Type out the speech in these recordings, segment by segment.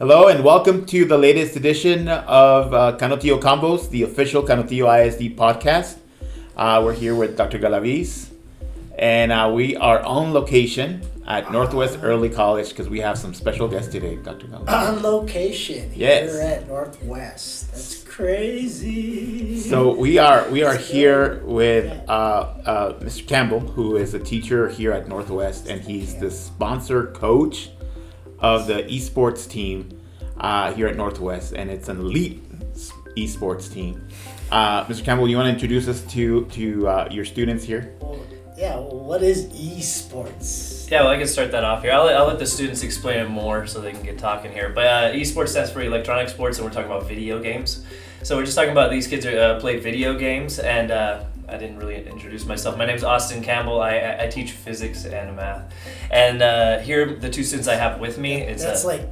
Hello and welcome to the latest edition of Canutillo Convos, the official Canutillo ISD podcast. We're here with Dr. Galaviz, and we are on location at Northwest Early College because we have some special guests today, Dr. Galaviz. On location here at Northwest. That's crazy. So we are here with Mr. Campbell, who is a teacher here at Northwest, and he's the sponsor coach of the esports team here at Northwest, and it's an elite esports team. Mr. Campbell, you want to introduce us to your students here? What is esports? Yeah, well, I can start that off here. I'll let the students explain it more so they can get talking here. But esports stands for electronic sports, and we're talking about video games. So we're just talking about these kids play video games, and I didn't really introduce myself. My name is Austin Campbell. I teach physics and math. And here, the two students I have with me, That's like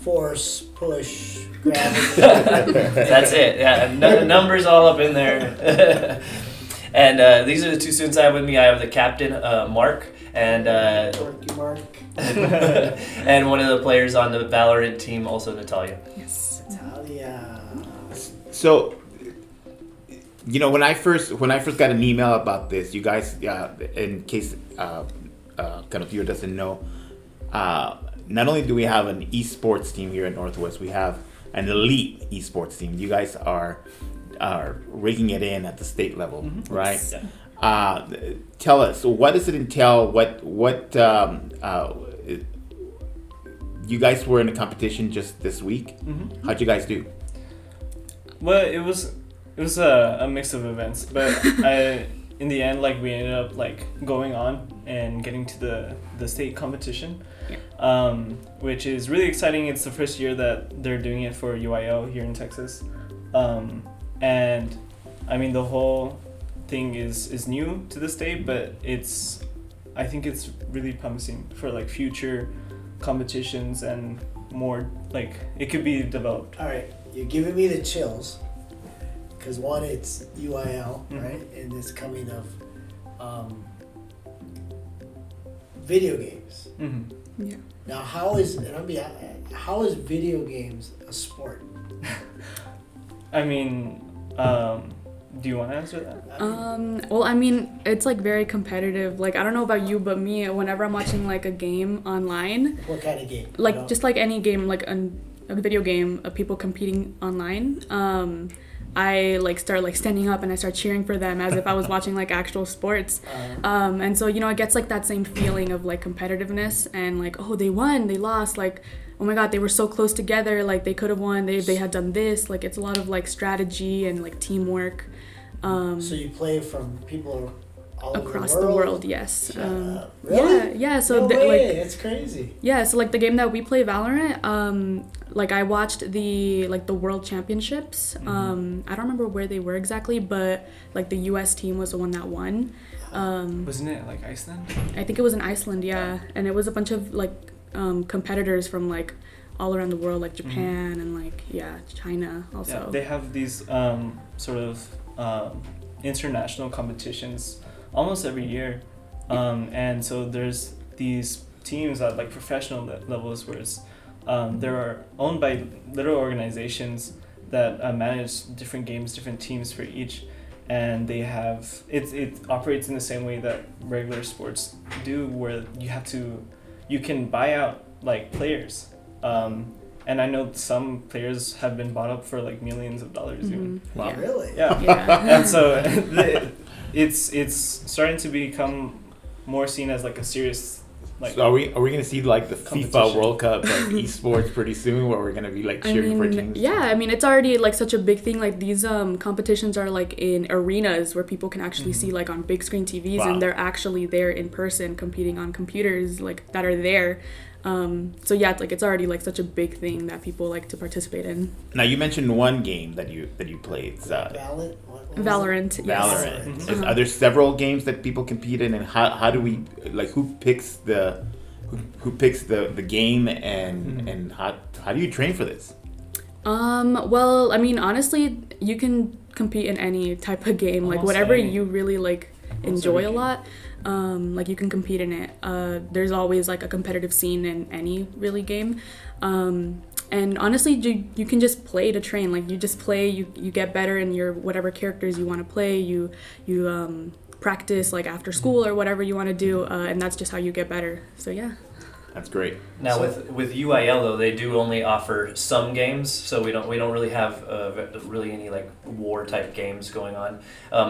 force, push, gravity. That's it. Yeah, numbers all up in there. And these are the two students I have with me. I have the captain, Mark, and Mark. and one of the players on the Valorant team, also Natalia. Yes, Natalia. So, when I first got an email about this, you guys, in case Canutillo doesn't know, not only do we have an esports team here at Northwest, we have an elite esports team. You guys are raking it in at the state level, right? Yeah. Tell us, so what does it entail? What you guys were in a competition just this week. How'd you guys do? Well, it was a mix of events, but in the end, we ended up going on and getting to the state competition, which is really exciting. It's the first year that they're doing it for UIO here in Texas, and I mean the whole thing is new to the state, but I think it's really promising for future competitions and more it could be developed. All right, you're giving me the chills. Because one, it's UIL, right? And it's coming of video games. Yeah. Now, how is video games a sport? I mean, do you want to answer that? Well, I mean, it's very competitive. I don't know about you, but me, whenever I'm watching a game online. What kind of game? Just any game, a video game of people competing online. I start standing up and I start cheering for them as if I was watching actual sports. And so, it gets that same feeling of competitiveness and oh, they won, they lost, oh my God, they were so close together, they could have won, they had done this. It's a lot of strategy and teamwork. So you play from people all across over the world, yes. Really? Yeah. So no way. It's crazy. Yeah. So the game that we play, Valorant. I watched the World Championships. I don't remember where they were exactly, but the U.S. team was the one that won. Wasn't it Iceland? I think it was in Iceland, yeah. And it was a bunch of competitors from all around the world, Japan and China also. Yeah, they have these sort of international competitions almost every year, and so there's these teams at professional levels where it's they're owned by little organizations that manage different games, different teams for each, and they have it operates in the same way that regular sports do, where you can buy out players, and I know some players have been bought up for millions of dollars even. Wow. Yeah. Really? Yeah. And so it's starting to become more seen as a serious. So are we going to see the FIFA World Cup esports pretty soon, where we're going to be cheering for teams? Yeah, I mean it's already such a big thing. These competitions are in arenas where people can actually see on big screen TVs. Wow. And they're actually there in person competing on computers that are there. So yeah, it's already such a big thing that people like to participate in. Now you mentioned one game that you played. It's, Valorant. Yes. Valorant. Are there several games that people compete in, and how do we who picks the game and how do you train for this? Well, I mean honestly, you can compete in any type of game, whatever you really enjoy a lot. Like you can compete in it. There's always like a competitive scene in any really game. And honestly, you can just play to train. Like you just play, you get better in your whatever characters you want to play. You practice like after school or whatever you want to do, and that's just how you get better. So yeah. That's great. Now with UIL though, they do only offer some games, so we don't really have really any like war type games going on.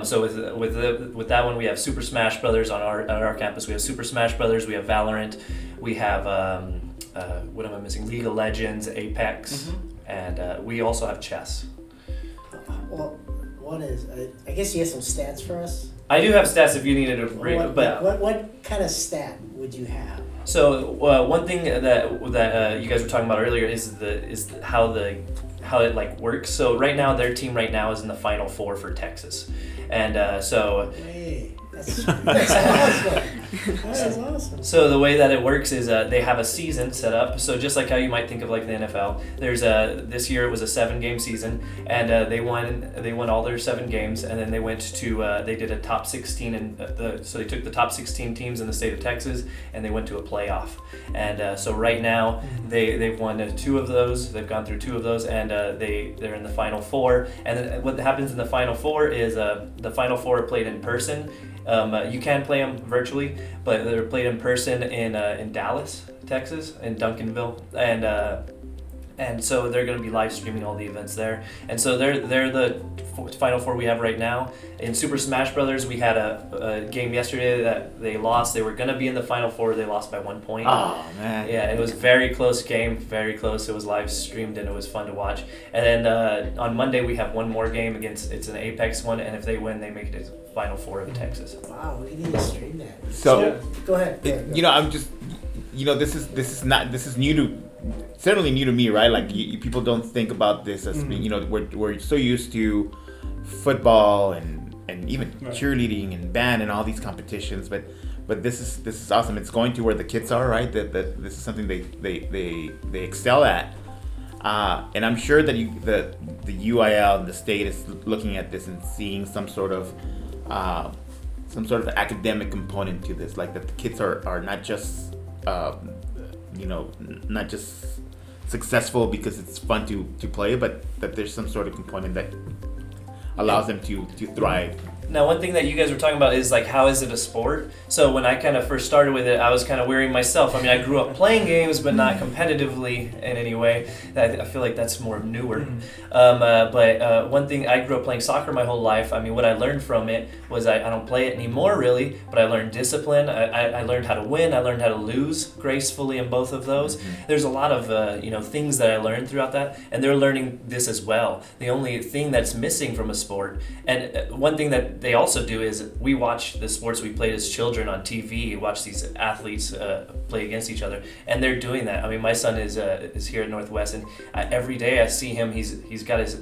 So with that one, we have Super Smash Brothers on our campus. We have Super Smash Brothers. We have Valorant. We have what am I missing? League of Legends, Apex, and we also have chess. Well, one is I guess you have some stats for us. I do have stats if you needed to bring, what kind of stat would you have? So one thing that you guys were talking about earlier is how it like works. So right now their team right now is in the Final Four for Texas, and so. Hey, that's awesome. That's awesome. So the way that it works is they have a season set up. So just like how you might think of like the NFL, there's this year it was a 7-game season, and they won all their 7 games, and then they went to they did a top 16 and so they took the top 16 teams in the state of Texas and they went to a playoff. And so right now they've won 2 of those. They've gone through 2 of those, and they're in the Final Four. And then what happens in the Final Four is the Final Four are played in person. You can play them virtually, but they're played in person in Dallas, Texas, in Duncanville, and so they're going to be live streaming all the events there. And so they're the Final Four we have right now. In Super Smash Brothers, we had a game yesterday that they lost. They were going to be in the Final Four. They lost by 1 point. Oh, man. Yeah, it was a very close game, very close. It was live streamed and it was fun to watch. And then on Monday, we have one more game it's an Apex one, and if they win, they make it to Final Four of Texas. Wow, we need to stream that. So, go ahead. you know, I'm just, you know, this is certainly new to me, right? Like people don't think about this as being, you know, we're so used to football and even cheerleading and band and all these competitions, but this is awesome. It's going to where the kids are, right? That this is something they excel at, and I'm sure that the UIL and the state is looking at this and seeing some sort of academic component to this, like that the kids are not just not just successful because it's fun to play, but that there's some sort of component that allows them to thrive. Now, one thing that you guys were talking about is like, how is it a sport? So when I kind of first started with it, I was kind of wearing myself. I mean, I grew up playing games, but not competitively in any way. I feel like that's more newer. But one thing, I grew up playing soccer my whole life. I mean, what I learned from it was I don't play it anymore really, but I learned discipline. I learned how to win. I learned how to lose gracefully in both of those. There's a lot of things that I learned throughout that, and they're learning this as well. The only thing that's missing from a sport, and one thing that they also do is we watch the sports we played as children on TV, watch these athletes play against each other, and they're doing that. I mean, my son is here at Northwest, and every day I see him, he's got his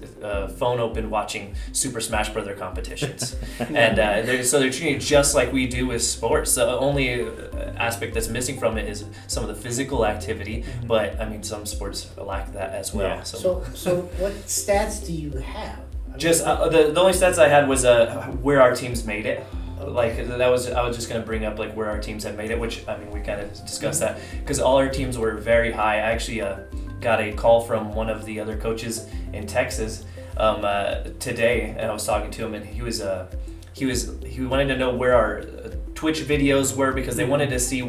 phone open watching Super Smash Brother competitions. And so they're treating it just like we do with sports. The only aspect that's missing from it is some of the physical activity, but I mean, some sports lack that as well. Yeah. So what stats do you have? Just the only stats I had was where our teams made it. Like I was just gonna bring up like where our teams had made it, which I mean we kind of discussed that because all our teams were very high. I actually got a call from one of the other coaches in Texas today, and I was talking to him, and he wanted to know where our Twitch videos were because they wanted to see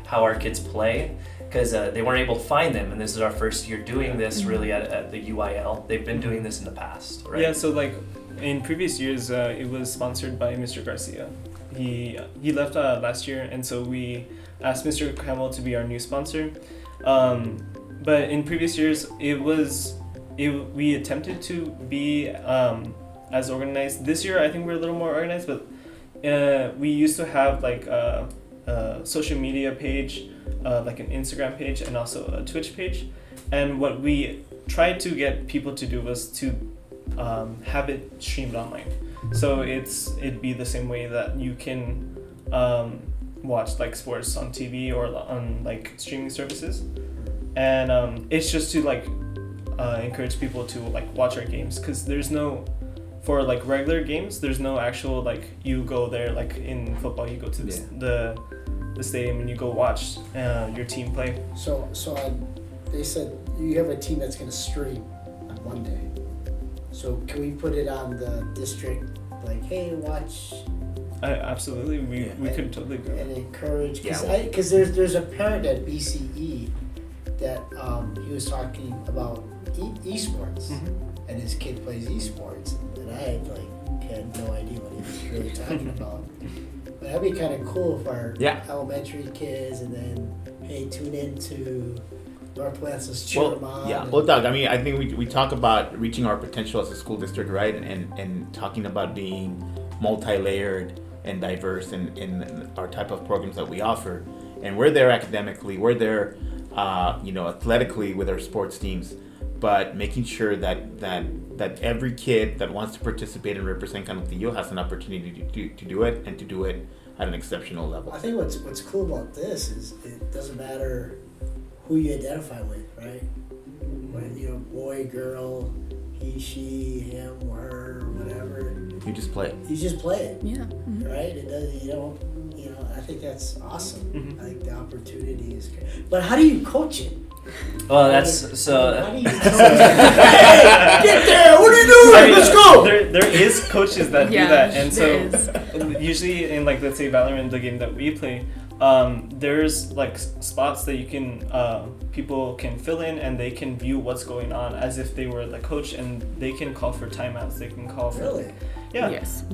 how our kids play. Because they weren't able to find them, and this is our first year doing this really at the UIL. They've been doing this in the past, right? Yeah, so like in previous years, it was sponsored by Mr. Garcia. He left last year, and so we asked Mr. Campbell to be our new sponsor. But in previous years, we attempted to be as organized. This year, I think we're a little more organized, but we used to have like a social media page, like an Instagram page and also a Twitch page. And what we tried to get people to do was to have it streamed online. So it'd be the same way that you can watch like sports on TV or on like streaming services. And it's just to like encourage people to like watch our games, because there's no for like regular games, there's no actual like you go there like in football you go to the stadium and you go watch your team play. So they said you have a team that's going to stream on Monday. So can we put it on the district, like, hey, watch? Absolutely, we could totally go. And encourage, because there's a parent at BCE that he was talking about esports, and his kid plays esports, and I had no idea what he was really talking about. But that'd be kind of cool if our elementary kids, and then hey, tune into Northwest, let's cheer them on. Yeah, well, Doug, I mean, I think we talk about reaching our potential as a school district, right? And talking about being multi-layered and diverse in our type of programs that we offer. And we're there academically, we're there, athletically with our sports teams, but making sure that every kid that wants to participate and represent Canutillo has an opportunity to do it, and to do it at an exceptional level. I think what's cool about this is it doesn't matter who you identify with, right? When, boy, girl, he, she, him, her, whatever. You just play it. You just play it. Yeah. Right? It does, I think that's awesome. I think the opportunity is great. But how do you coach it? Well, that's so. How do you coach it? Get there! What are you doing? Let's go! There is coaches that do that, and there so usually in like, let's say Valorant, the game that we play, there's like spots that you can people can fill in, and they can view what's going on as if they were the coach, and they can call for timeouts. They can call for Yes.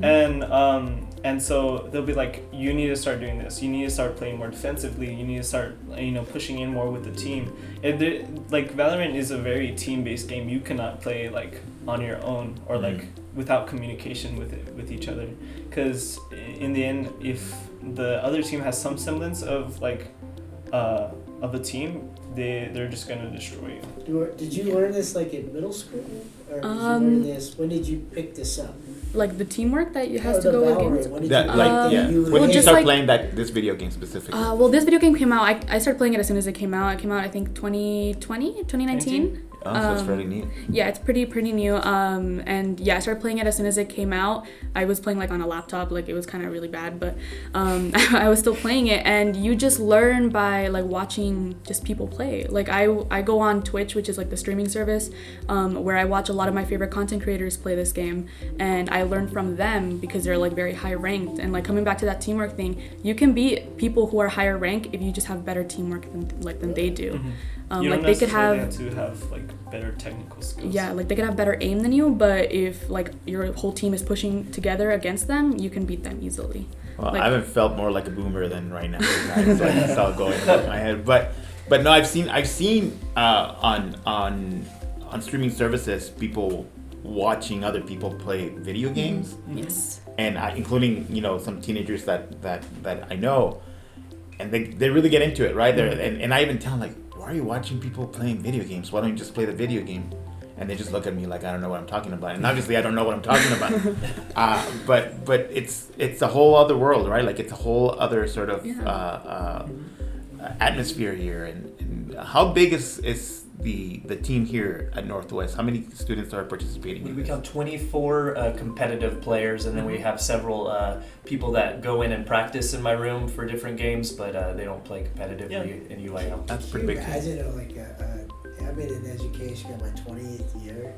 and so they'll be like, you need to start doing this. You need to start playing more defensively. You need to start pushing in more with the team. Like Valorant is a very team-based game. You cannot play like on your own or like without communication with each other, because in the end, if the other team has some semblance of like of a team, they're just gonna destroy you. Did you learn this like in middle school, or did you learn this? When did you pick this up? Like the teamwork that has to go with games. When did when did you start playing this video game specifically? Well, this video game came out. I started playing it as soon as it came out. It came out, I think, 2019. So it's fairly new. Yeah, it's pretty new. And yeah, I started playing it as soon as it came out. I was playing like on a laptop, like it was kind of really bad, but I was still playing it. And you just learn by like watching just people play. Like I go on Twitch, which is like the streaming service, where I watch a lot of my favorite content creators play this game, and I learn from them because they're like very high ranked. And like coming back to that teamwork thing, you can beat people who are higher rank if you just have better teamwork than they do. You like don't they could have to have like better technical skills. Yeah, like they could have better aim than you, but if like your whole team is pushing together against them, you can beat them easily. Well, I haven't felt more like a boomer than right now. Right? So I can start going in my head. But no, I've seen on streaming services people watching other people play video games. Yes. And including some teenagers that I know, and they really get into it, right? And I even tell them, like, why are you watching people playing video games? Why don't you just play the video game? And they just look at me like I don't know what I'm talking about. And obviously I don't know what I'm talking about. But it's a whole other world, right? Like it's a whole other sort of atmosphere here. And how big is the team here at Northwest? How many students are participating? We count 24 competitive players, and then we have several people that go in and practice in my room for different games, but they don't play competitively in UIL. That's pretty big. Imagine, I've been in education in my 28th year.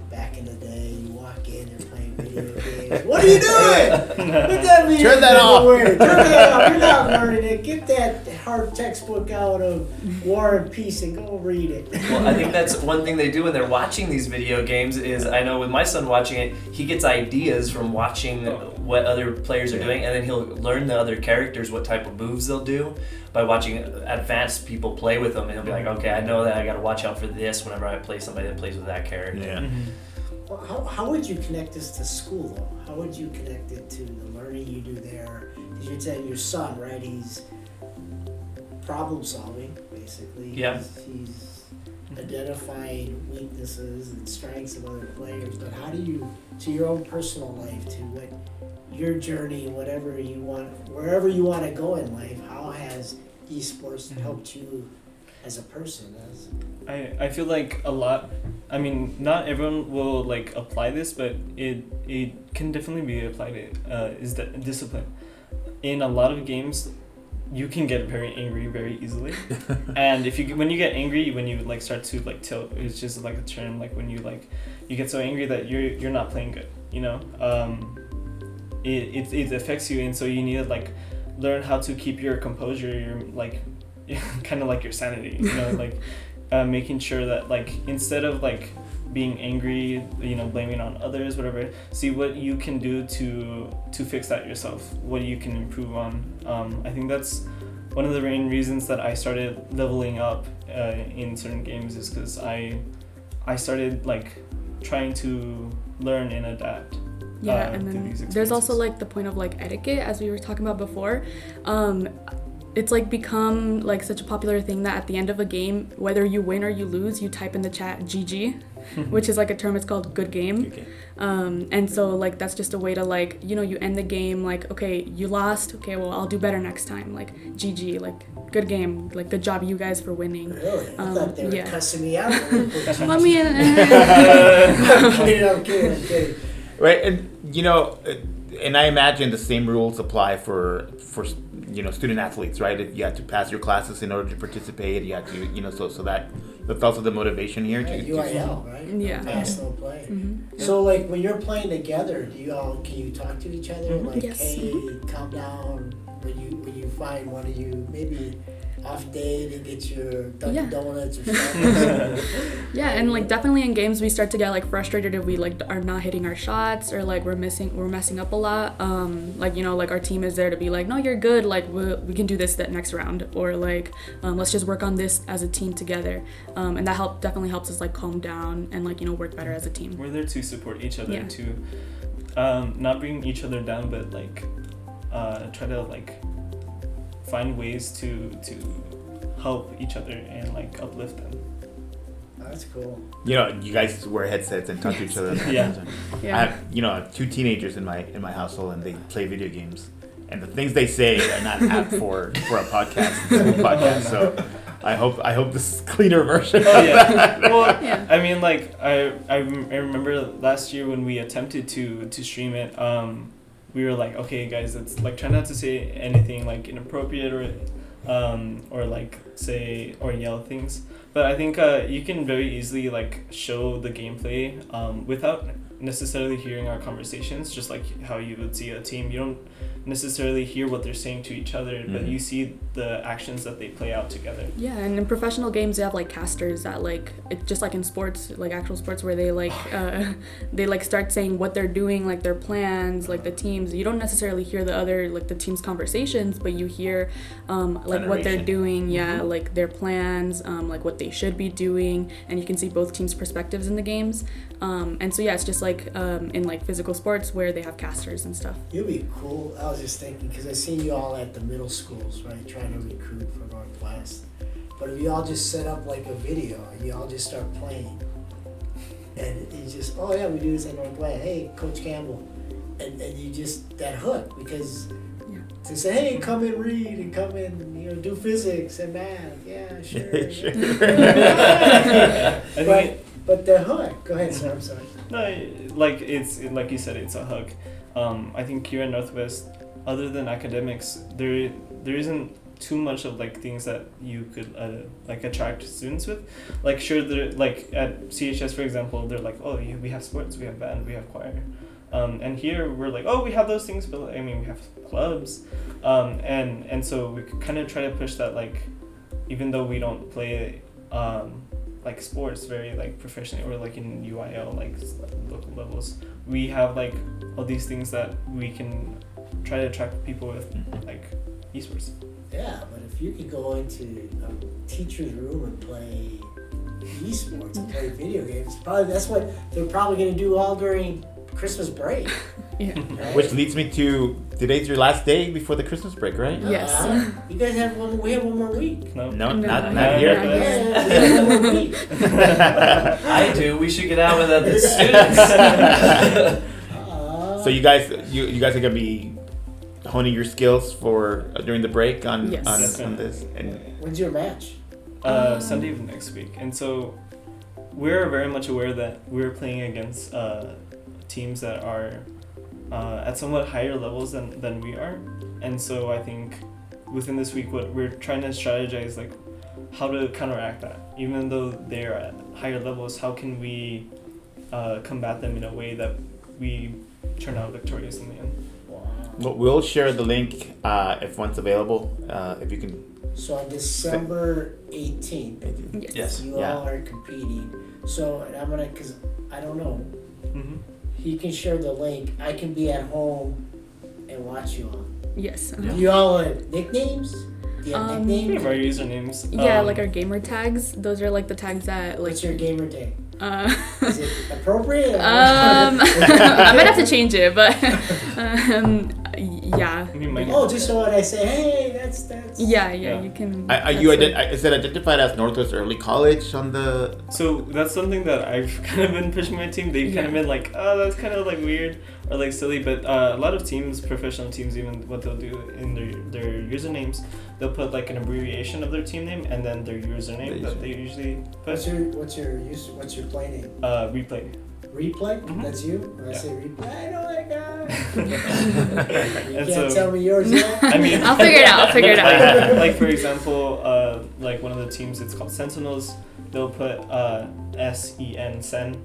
Back in the day, you walk in, you're playing video games. What are you doing? Turn that off. Turn that off. You're not learning it. Get that hard textbook out of War and Peace and go read it. Well, I think that's one thing they do when they're watching these video games is, I know with my son watching it, he gets ideas from watching what other players are doing, and then he'll learn the other characters, what type of moves they'll do by watching advanced people play with them, and he'll be like, okay, I know that I got to watch out for this whenever I play somebody that plays with that character. Yeah. Well, how would you connect this to school, though? How would you connect it to the learning you do there? Because you're saying your son, right? He's problem solving, basically. Yeah. He's identifying weaknesses and strengths of other players. But how do you, to your own personal life, to what your journey, whatever you want, wherever you want to go in life, how has esports helped you as a person? I feel like a lot I mean, not everyone will like apply this, but it can definitely be applied. Is that discipline? In a lot of games, you can get very angry very easily, and when you get angry, when you like start to like tilt, it's just like a term, like when you get so angry that you're not playing good, you know. It affects you, and so you need to like learn how to keep your composure, your like kind of like your sanity, you know, like making sure that like instead of like being angry, you know, blaming on others, whatever, see what you can do to fix that yourself, what you can improve on. I think that's one of the main reasons that I started leveling up in certain games, is because I started like trying to learn and adapt. Yeah, and then there's also like the point of like etiquette, as we were talking about before. It's like become like such a popular thing that at the end of a game, whether you win or you lose, you type in the chat GG, which is like a term. It's called good game. Okay. And so like that's just a way to like, you know, you end the game like, okay, you lost, okay, well I'll do better next time, like GG, like good game, like good job you guys for winning. Really? I thought they were cussing me out. Let me I'm kidding. Right, and you know, and I imagine the same rules apply for you know, student athletes, right? If you have to pass your classes in order to participate, you have to, you know, so that's also the motivation here. UIL, right? Yeah. Pass, no play. Mm-hmm. So like when you're playing together, can you talk to each other? Mm-hmm. Like, Yes. hey, calm down. When you find one of you maybe off day to get your Dunkin' Donuts or something. Yeah, and like definitely in games we start to get like frustrated if we like are not hitting our shots, or like we're messing up a lot. Like, you know, like our team is there to be like, no, you're good, like we can do this that next round, or like let's just work on this as a team together. And that definitely helps us like calm down and like, you know, work better as a team. We're there to support each other, Yeah. to not bring each other down, but like try to like find ways to help each other and like uplift them. That's cool. You know, you guys wear headsets and talk to each other. Yeah. Yeah. I have, you know, I have 2 teenagers in my household, and they play video games, and the things they say are not apt for a podcast. So I hope this is a cleaner version. Oh yeah. Well, Yeah. I mean, like I remember last year when we attempted to stream it. We were like, okay, guys, let's like try not to say anything like inappropriate or like say or yell things. But I think you can very easily like show the gameplay without necessarily hearing our conversations, just like how you would see a team. You don't necessarily hear what they're saying to each other, but you see the actions that they play out together. Yeah, and in professional games they have like casters that like just like in sports, like actual sports, where they like they like start saying what they're doing, like their plans, like the teams. You don't necessarily hear the other like the team's conversations, but you hear like what they're doing, like their plans, like what they should be doing, and you can see both teams' perspectives in the games. And so yeah, it's just like in like physical sports where they have casters and stuff. It'd be cool. I was just thinking, because I seen you all at the middle schools, right, trying to recruit for Northwest. But if you all just set up like a video and you all just start playing, and you just, oh yeah, we do this at Northwest. Hey, Coach Campbell, and you just that hook, because to say, hey, come and read and come and, you know, do physics and math. Yeah, sure. Sure. But the hook. Go ahead, sir. I'm sorry. No, like like you said, it's a hook. I think here at Northwest, other than academics, there isn't too much of like things that you could like attract students with. Like sure, like at CHS for example, they're like, oh, we have sports, we have band, we have choir. And here we're like, oh, we have those things, but I mean we have clubs, and so we kind of try to push that, like even though we don't play like sports very like professionally or like in UIL like local levels, we have like all these things that we can try to attract people with, like esports. Yeah, but if you could go into a teacher's room and play esports and play video games, that's what they're probably going to do all during Christmas break. Yeah. Right? Which leads me to today's your last day before the Christmas break, right? Yes. You guys have we have one more week. No, No, not not here. yet. Yeah, we have one more week. I do. We should get out with the students. So you guys are gonna be honing your skills for during the break on Yes. on this. And When's your match? Sunday of next week, and so we're very much aware that we're playing against teams that are at somewhat higher levels than we are, and so I think within this week, what we're trying to strategize, like, how to counteract that. Even though they're at higher levels, how can we combat them in a way that we turn out victorious in the end? Well, we'll share the link if one's available. If you can. So on December 18th, Yes. you all are competing. So, and I'm gonna, cause I don't know, Mm-hmm. he can share the link. I can be at home and watch you all. Yes. Do you all have nicknames? Do you have We have nicknames? our usernames. Yeah, like our gamer tags. Those are like the tags that like. What's your gamer tag? Is Is it appropriate? I might have to change it, but yeah. I mean, mine- Oh, just so when I say, hey, that's. Yeah, Yeah. you can. Are you that's it. is it identified as Northwest Early College on the? So that's something that I've kind of been pushing my team. They've kind of Yeah. been like, oh, that's kind of like weird or like silly. But a lot of teams, professional teams, even what they'll do in their usernames, they'll put like an abbreviation of their team name and then their username that they usually put. What's your play name? Replay. Replay? Mhm. That's you? When I Yeah. say replay, I know that guy. You And can't so- tell me yours yet? I mean, I'll figure it out. I'll figure it out. like for example, like one of the teams, it's called Sentinels. They'll put SEN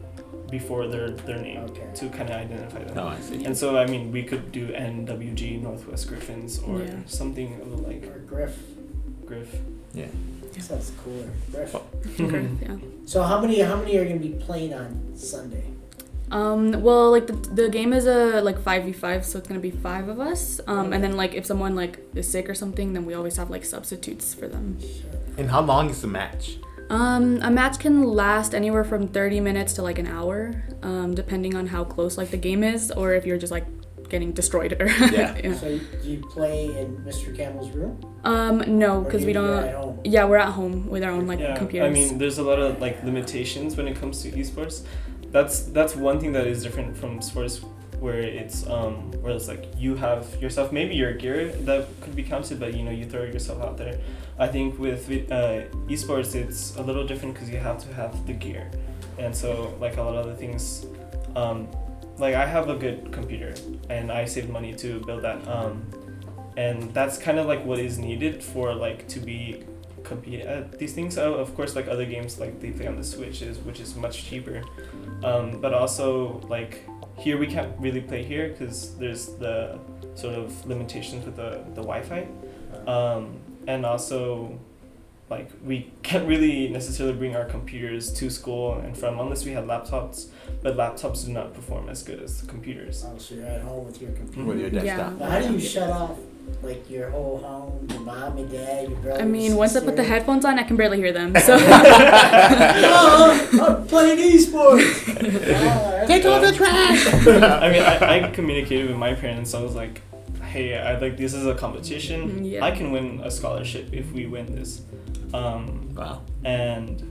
before their name Okay. to kind of identify them. No, I see. And so I mean, we could do NWG Northwest Griffins or Yeah. something of the like Or Griff. Griff. Yeah. Sounds cooler. Griff. Okay, yeah. So how many are gonna be playing on Sunday? Well, like the game is a like 5v5, so it's gonna be 5 of us. And then like if someone like is sick or something, then we always have like substitutes for them. Sure. And how long is the match? A match can last anywhere from 30 minutes to like an hour, depending on how close like the game is, or if you're just like getting destroyed or Yeah. So do you play in Mr. Campbell's room? No, Or because do we you do it don't. at home? Yeah, we're at home with our own like Yeah, computers. I mean, there's a lot of like limitations when it comes to esports. That's one thing that is different from sports where it's like you have yourself, maybe your gear that could be counted, but you throw yourself out there. I think with esports it's a little different because you have to have the gear, and so like a lot of the things, like I have a good computer and I saved money to build that, and that's kind of like what is needed for like to be compete at these things. Of course, like other games like they play on the Switch which is much cheaper, but also like here we can't really play here because there's the sort of limitations with the Wi-Fi, and also like we can't really necessarily bring our computers to school and from unless we had laptops, but laptops do not perform as good as computers. Oh, so you're at home with your computer. With your desktop. But how do you shut off like your whole home, your mom and dad, your brother? I mean, once I put the sister? headphones on, I can barely hear them. So Oh, I'm playing esports. Take all the trash. I mean, I communicated with my parents. I was like, hey, this is a competition. Yeah. I can win a scholarship if we win this. Wow. And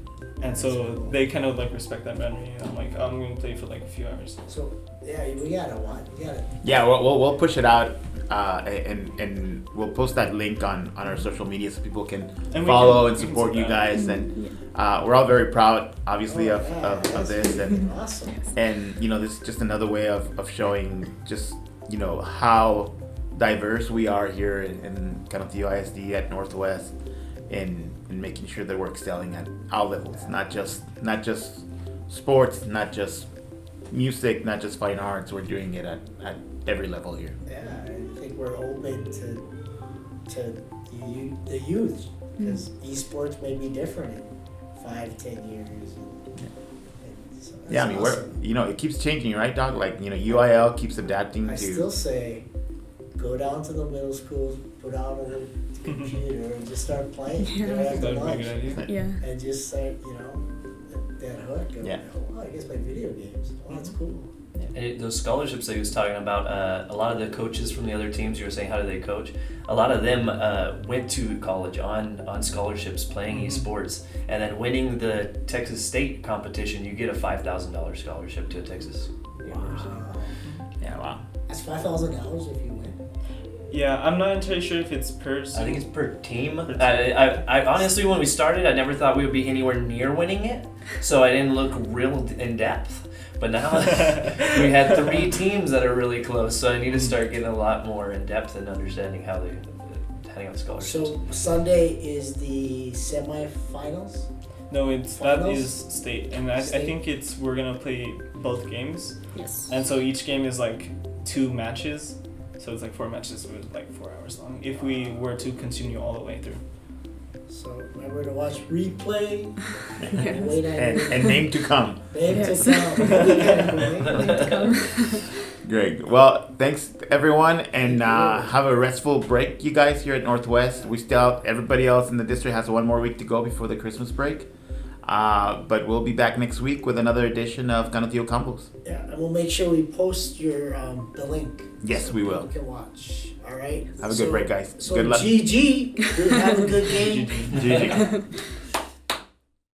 so they kind of like respect that memory. And I'm like, I'm going to play for like a few hours. So yeah, we gotta watch. We gotta. Yeah, we'll push it out, and we'll post that link on our social media so people can And we follow can- and we can support see you that. guys. And we're all very proud, obviously, Oh, of yeah, of that's this, and awesome. this is just another way of showing just how diverse we are here in Canutillo ISD at Northwest, in making sure that we're excelling at all levels, not just sports, not just music, not just fine arts. We're doing it at every level here. Yeah, I think we're open to the youth because esports may be different in 5-10 years. And so that's Yeah, I mean, awesome. it keeps changing, right, Doc? Like, UIL keeps adapting I to. still say, go down to the middle schools, put out a computer, and just start playing. Yeah. Right after That would be a lunch, good idea. yeah. and just start, that hook. Of, Yeah. Oh, I guess play video games. Oh, that's cool. Those scholarships that he was talking about, a lot of the coaches from the other teams, you were saying, how do they coach? A lot of them went to college on scholarships playing esports, and then winning the Texas State competition, you get a $5,000 scholarship to a Texas university. Wow. Yeah, wow. That's $5,000 if you win. Yeah, I'm not entirely sure if it's per. I think it's per team. Per team. I honestly, when we started, I never thought we would be anywhere near winning it, so I didn't look real in depth. But now we had 3 teams that are really close, so I need to start getting a lot more in depth and understanding how they handing out scholarships. So Sunday is the semifinals. No, that Finals? is state, and I State? think we're gonna play both games, Yes. and so each game is like 2 matches, so it's like 4 matches with like 4 hours long. If we were to continue all the way through. So remember to watch replay. Yes. Wait And name to come. Name Yes. to come. Link to come. Great. Well, thanks everyone, and have a restful break, you guys here at Northwest. We still, everybody else in the district has 1 more week to go before the Christmas break. But we'll be back next week with another edition of Canutillo Convos. Yeah, and we'll make sure we post your the link. Yes, so we will. people can watch. All right. Have a good break, guys. So Good luck. GG. Have a good game. GG.